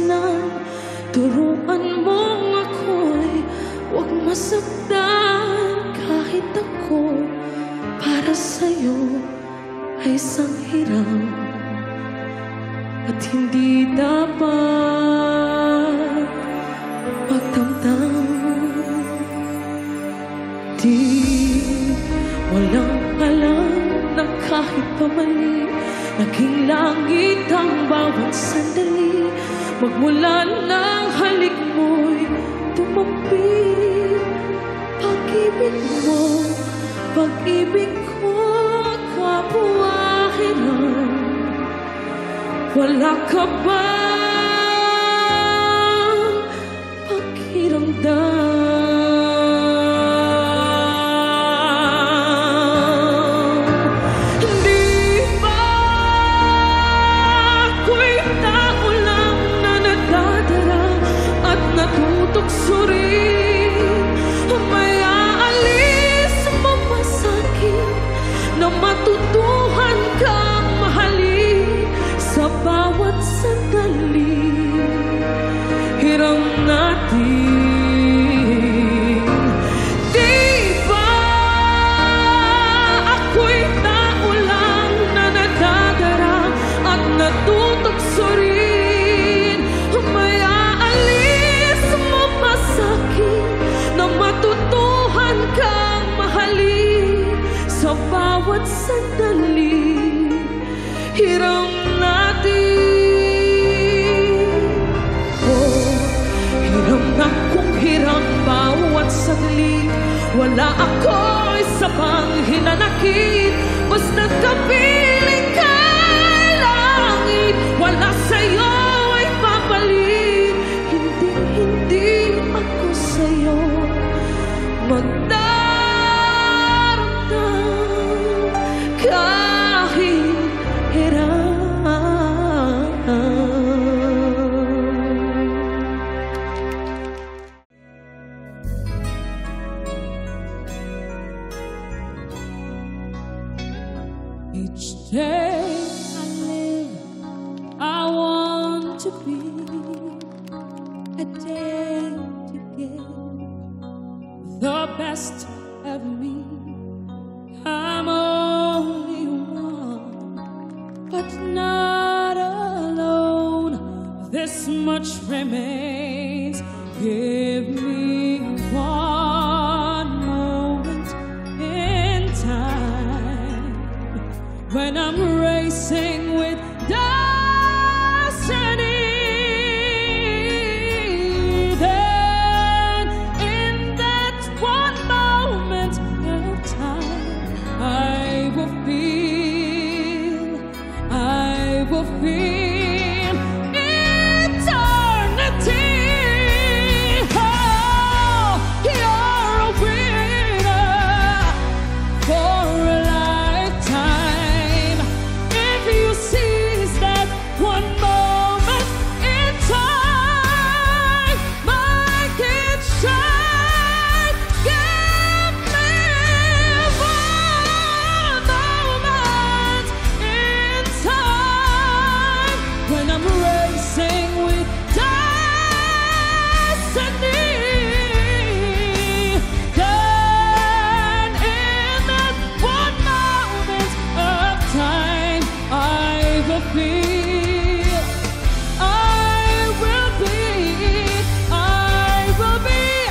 kasalanan. Turuan mong ako'y huwag masaktan kahit ako para sa'yo ay isang hirap at hindi dapat magdamdam. Walang alam na kahit pamali, naging langit ang bawat sandali. Magmula ng halik mo'y tumampi. Pag-ibig mo, pag-ibig ko, kapwa-hirap. Wala ka bang pakiramdam? Matutuhan kang mahalin sa bawat sandali. Hiram natin. Di ba ako'y tao lang na nadadara at natutokso rin? May aalis mo pa sa'kin na matutuhan kang mahalin sa bawat sandali. Hiram natin. Oh, hiram na kung hiram bawat saglit. Wala ako isa pang hinanakit. Basta kapiling kay langit, wala sa'yo ay papalit. Hindi ako sa'yo kahit hirap. Each day I live, I want to be a day to give the best of me. I'm only one, but not alone. This much remains. Give me one moment in time when I'm racing with destiny. Then in that one moment of time, I will feel eternity. Oh, you're a winner for a lifetime. If you seize that one moment in time, make it shine. Give me one moment in time when I'm racing with destiny. Then in that one moment of time, I will feel, I will be free.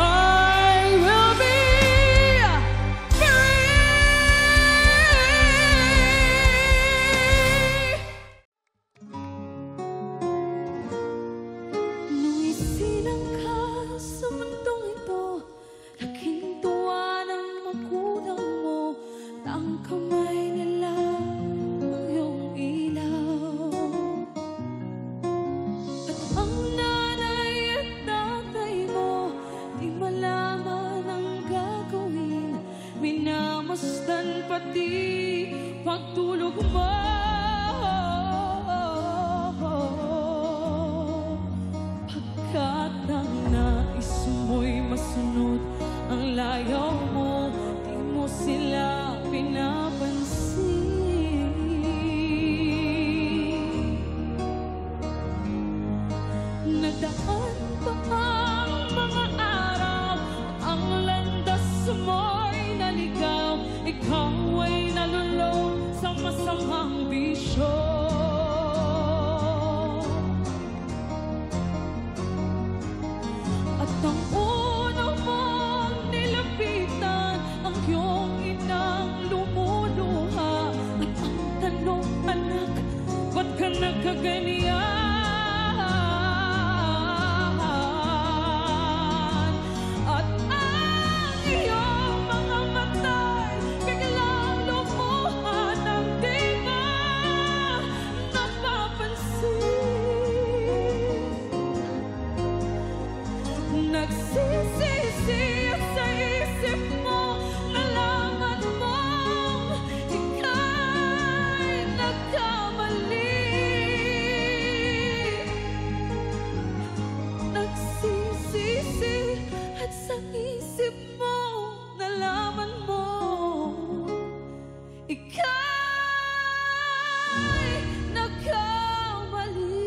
Oh, I will be nung isilang ka sa mundong ito, laking tuwa ng magulang mo. Ang kamay nila ang iyong ilaw. At ang nanay at tatay mo, di malaman ang gagawin. Minamasdan pati pagtulog mo. Pagkat ang nais mo'y masunod ang layaw mo. Nagsisisi at sa isip mo, nalaman mong ika'y nagkamali. Nagsisisi at sa isip mo, nalaman mo ika'y nagkamali.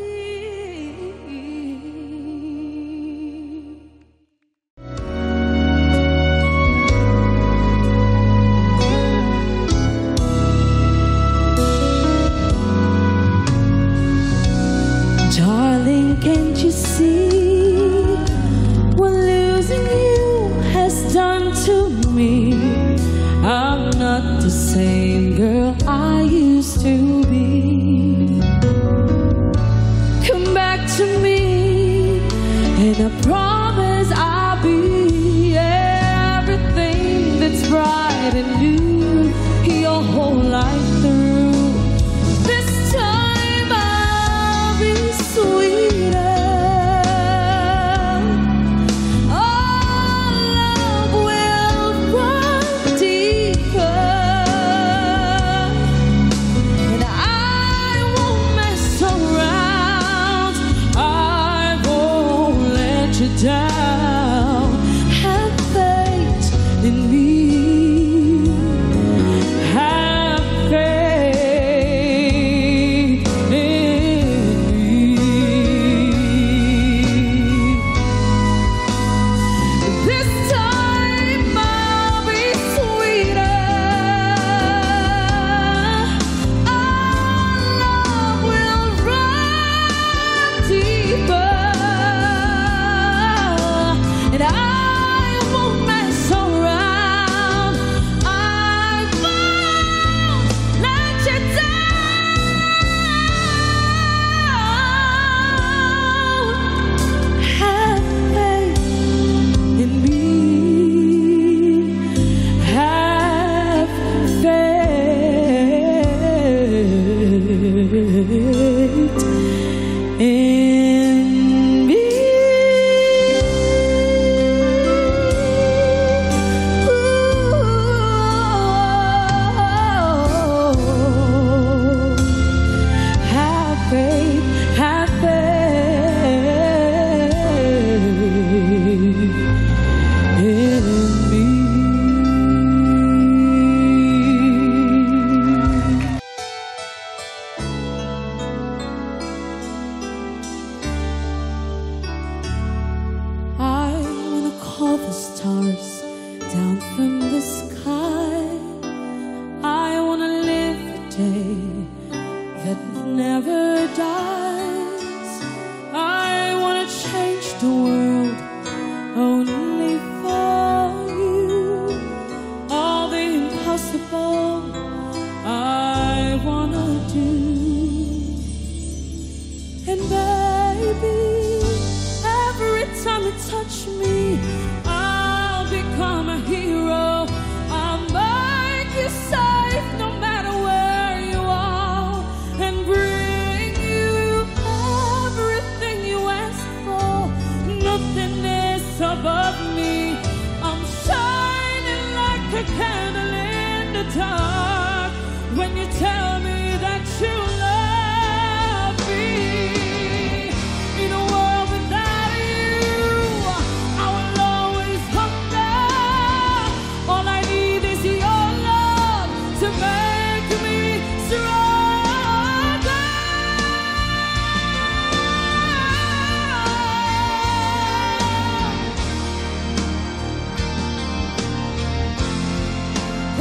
Darling, can't you see what losing you has done to me? I'm not the same girl I used to be. Come back to me, and I promise I'll be everything that's bright and new your whole life through. This time I'll be sweeter. Down, have faith in me, have faith in me. This time I'll be sweeter. Our love will run deeper. And I won't mess around. I won't let you down. Have faith in me. Have faith in me. Have faith in me. I wanna call the stars down from the sky. I wanna live a day that never dies. I wanna change the world only for you. All the impossible I wanna do. And baby, every time you touch me, I'll become a hero. I'll make you safe no matter where you are, and bring you everything you ask for. Nothing is above me. I'm shining like a candle in the dark when you tell me that you love me. In a world without you, I will always hunger. All I need is your love to make me stronger.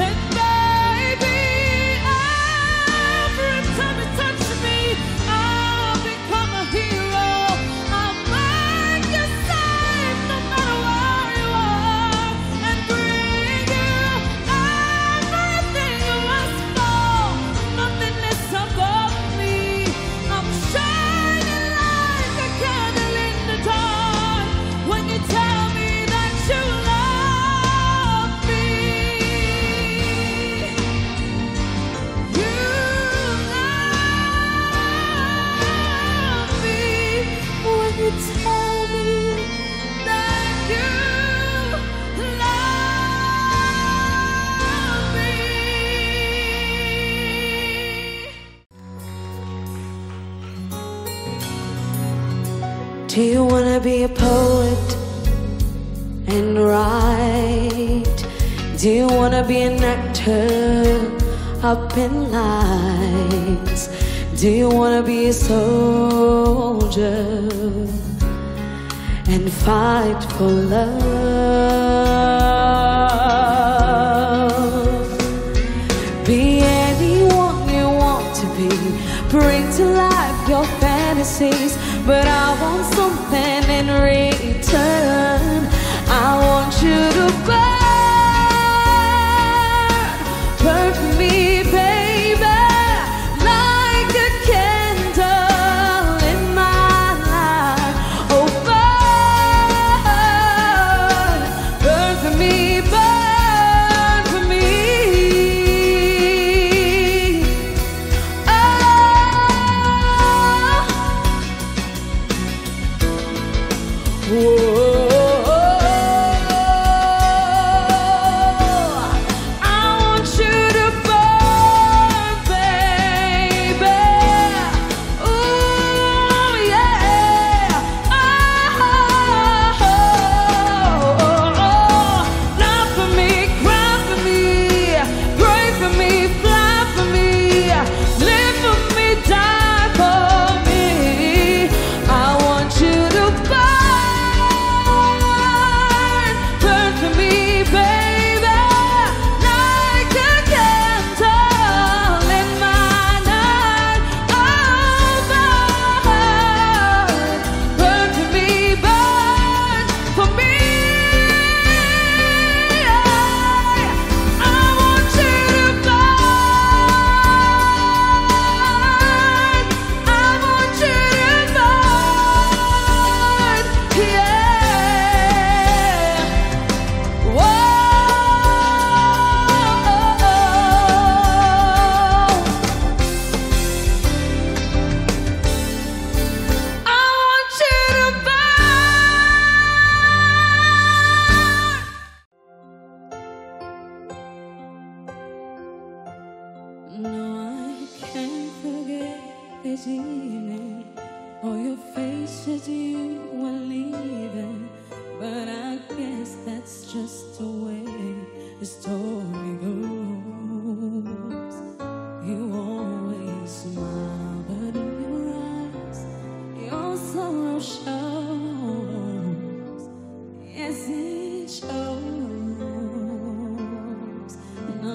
And baby, I Do you wanna be a poet and write? Do you wanna be an actor up in lights? Do you wanna be a soldier and fight for love? Be anyone you want to be, bring to life your fantasies, but I want something in return. I want you to burn for me, baby, like a candle in my life. Oh, burn for me, burn for me. Whoa. This evening, or your face as you were leaving, but I guess that's just the way the story goes. You always smile, but in your eyes, your sorrow shows. Yes, it shows. No.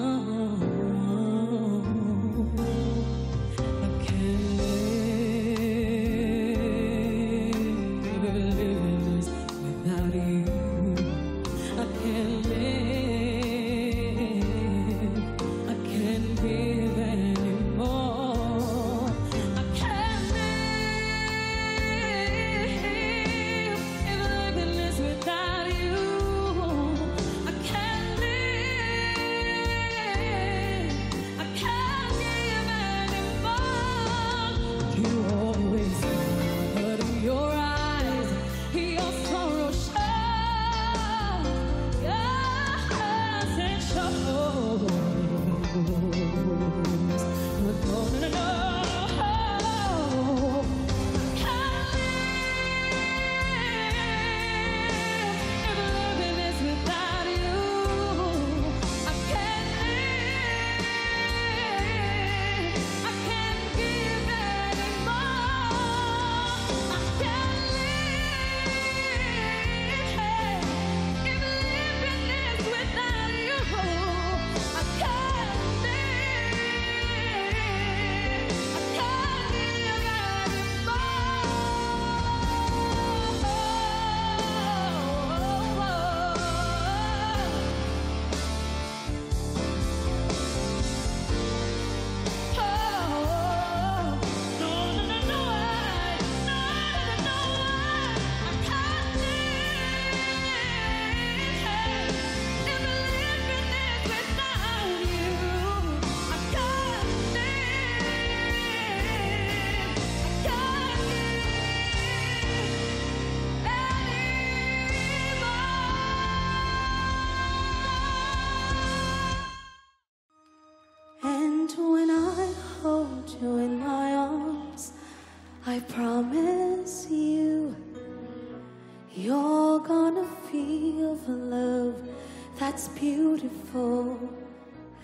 that's beautiful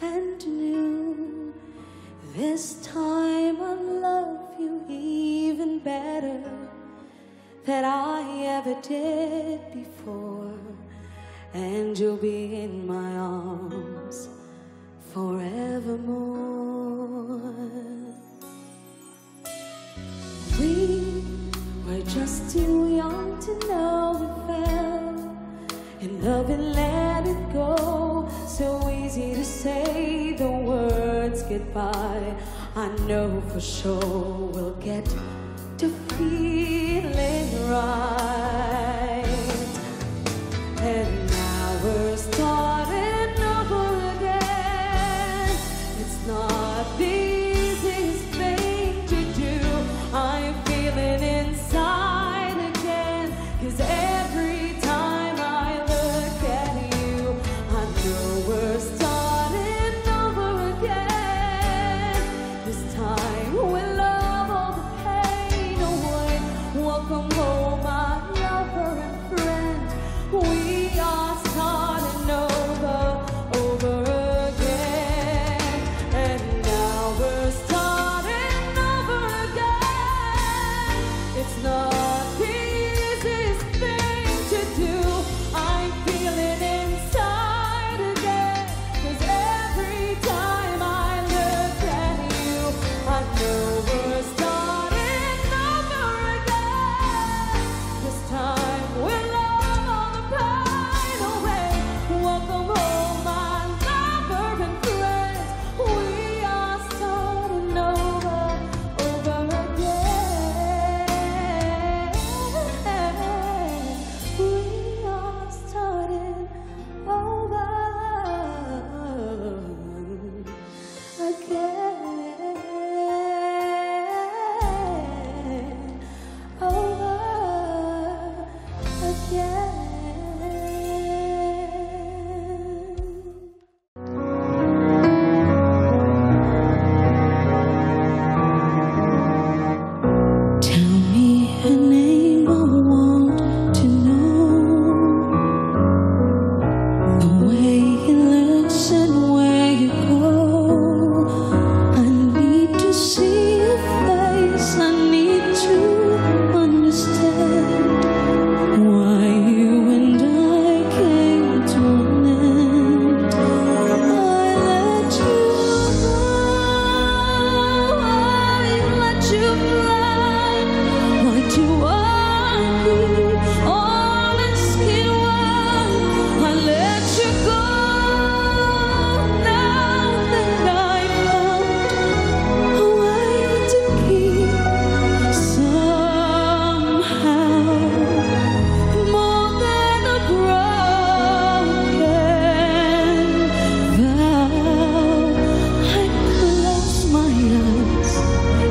and new. This time I'll love you even better than I ever did before, and you'll be in my arms forevermore. We were just too young to know we fell in love and let it go. So easy to say the words goodbye. I know for sure we'll get to feeling right. And now we're starting over again. It's not the easiest thing to do. I'm feeling inside again, 'cause every time I look at you, I know we're starting over again. This time we'll love all the pain away. Welcome home, my lover and friend. We are starting over again. And now we're starting over again. It's not the easiest thing to do. I'm feeling inside again, 'cause every time I look at you, I know we're starting over again. This time we'll love all the pain away. Welcome home, my lover and friends. We are starting over again. We are starting over again. Over again. Tell me her name, I want to know the way you listen, where you go. I need to see your face, I need to understand why you and I came to an end. I let you go, I let you fly. Why do I keep on asking why? I let you go now that I found a way to keep somehow more than a broken vow. I close my eyes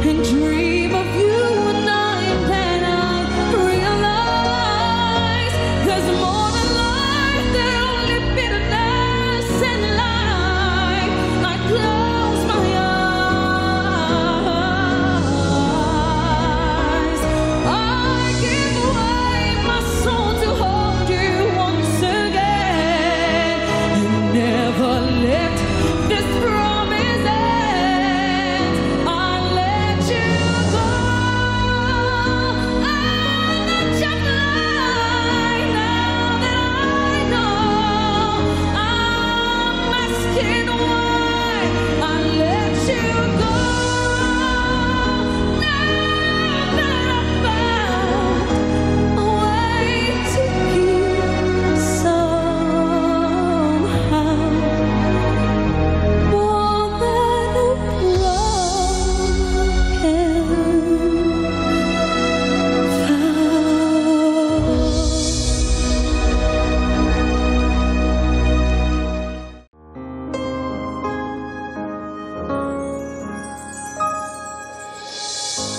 and dream of you and then I realize there's more than life, there's only bitterness in life. I close my eyes. I give away my soul to hold you once again, and never let this promise end. I let you go, I let you fly. Now that I know I'm asking why, I let you go. Now that I found a way to keep somehow more than a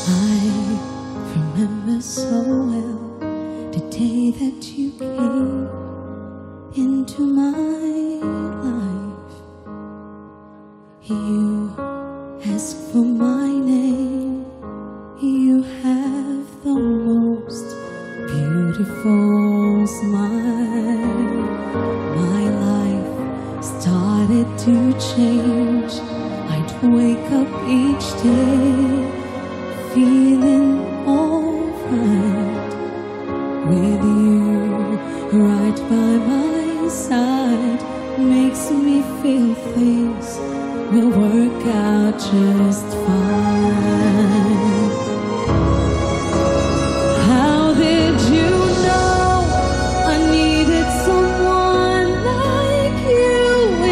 I remember so well the day that you came into my life. You asked for my name. You have the most beautiful smile my life it to change, I'd wake up each day feeling alright with you right by my side. Makes me feel things will work out just fine. How did you know I needed someone like you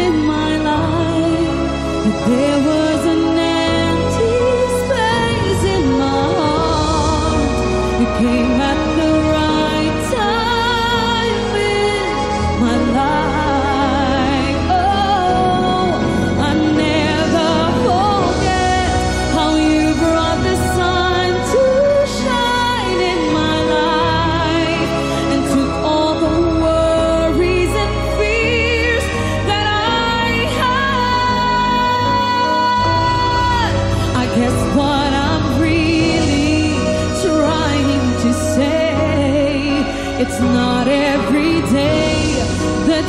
in my life? That there was an empty space in my heart. You came at the right time in my life. Oh, I never forget how you brought the sun to shine in my life and took all the worries and fears that I had. I guess what I'm really trying to say, it's not every day that